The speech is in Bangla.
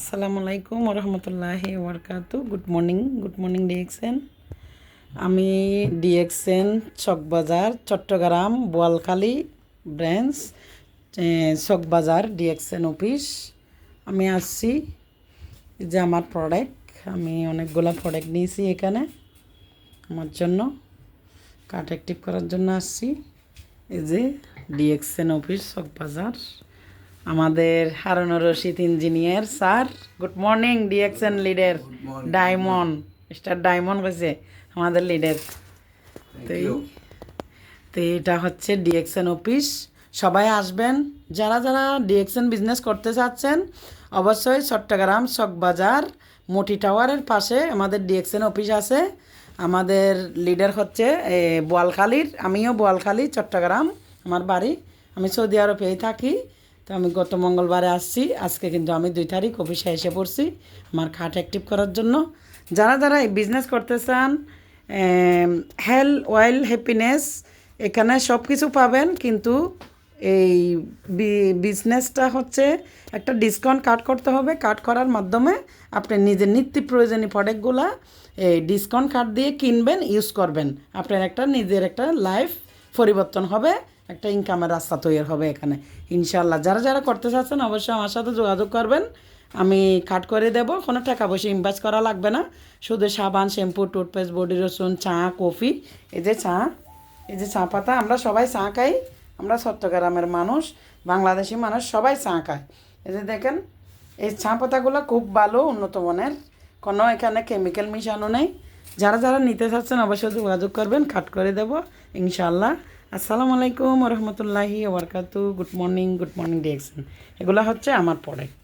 আসসালামু আলাইকুম রহমতুল্লাহি ওবরকাতু। Good morning DXN. আমি DXN Chawkbazar Chattogram Boalkhali branch Chawkbazar DXN office. আমি আসছি যে আমার প্রোডাক্ট, আমি অনেকগুলো প্রোডাক্ট নিয়েছি এখানে আমার জন্য কার্ড অ্যাক্টিভ করার জন্য আসছি। এই যে ডিএক্সএন অফিস চকবাজার, আমাদের Harunur Rashid engineer sir. Good morning DXN leader diamond, mister diamond হয়েছে আমাদের লিডার। তো এটা হচ্ছে ডিএক্সএন অফিস, সবাই আসবেন। যারা যারা ডিএক্সএন বিজনেস করতে চাচ্ছেন অবশ্যই চট্টগ্রাম চকবাজার মোটি টাওয়ারের পাশে আমাদের ডিএক্সএন অফিস আছে। আমাদের লিডার হচ্ছে বোয়ালখালীর, আমিও বোয়ালখালী চট্টগ্রাম আমার বাড়ি। আমি সৌদি আরবেই থাকি। তো আমি গত মঙ্গলবারে আসছি, আজকে কিন্তু আমি 2 তারিখ অফিসে এসে পড়ছি আমার খাট অ্যাক্টিভ করার জন্য। যারা যারা এই বিজনেস করতে চান, হেলথ ওয়েল হ্যাপিনেস এখানে সব কিছু পাবেন, কিন্তু এই বিজনেসটা হচ্ছে একটা ডিসকাউন্ট কাট করতে হবে। কাট করার মাধ্যমে আপনি নিজের নিত্য প্রয়োজনীয় প্রোডাক্টগুলা এই ডিসকাউন্ট কার্ড দিয়ে কিনবেন, ইউজ করবেন। আপনার একটা নিজের একটা লাইফ পরিবর্তন হবে, একটা ইনকামের রাস্তা তৈরি হবে এখানে ইনশাল্লাহ। যারা যারা করতে চাচ্ছেন অবশ্যই আমার সাথে যোগাযোগ করবেন, আমি কাট করে দেব। কোনো টাকা পয়সা ইনভেস্ট করা লাগবে না, শুধু সাবান, শ্যাম্পু, টুথপেস্ট, বডি লোশন, চা, কফি। এই যে চা, এই যে চা পাতা, আমরা সবাই চা খাই। আমরা চট্টগ্রামের মানুষ, বাংলাদেশি মানুষ সবাই চা খায়। এই যে দেখেন, এই চা পাতাগুলো খুব ভালো, উন্নত মানের, কোনো এখানে কেমিক্যাল মিশানো নেই। যারা যারা নিতে চাচ্ছেন অবশ্যই যোগাযোগ করবেন, কাট করে দেব ইনশাল্লাহ। আসসালামু আলাইকুম রহমতুল্লাহি ওবরকাতু। Good morning DXN. এগুলো হচ্ছে আমার প্রোডাক্ট।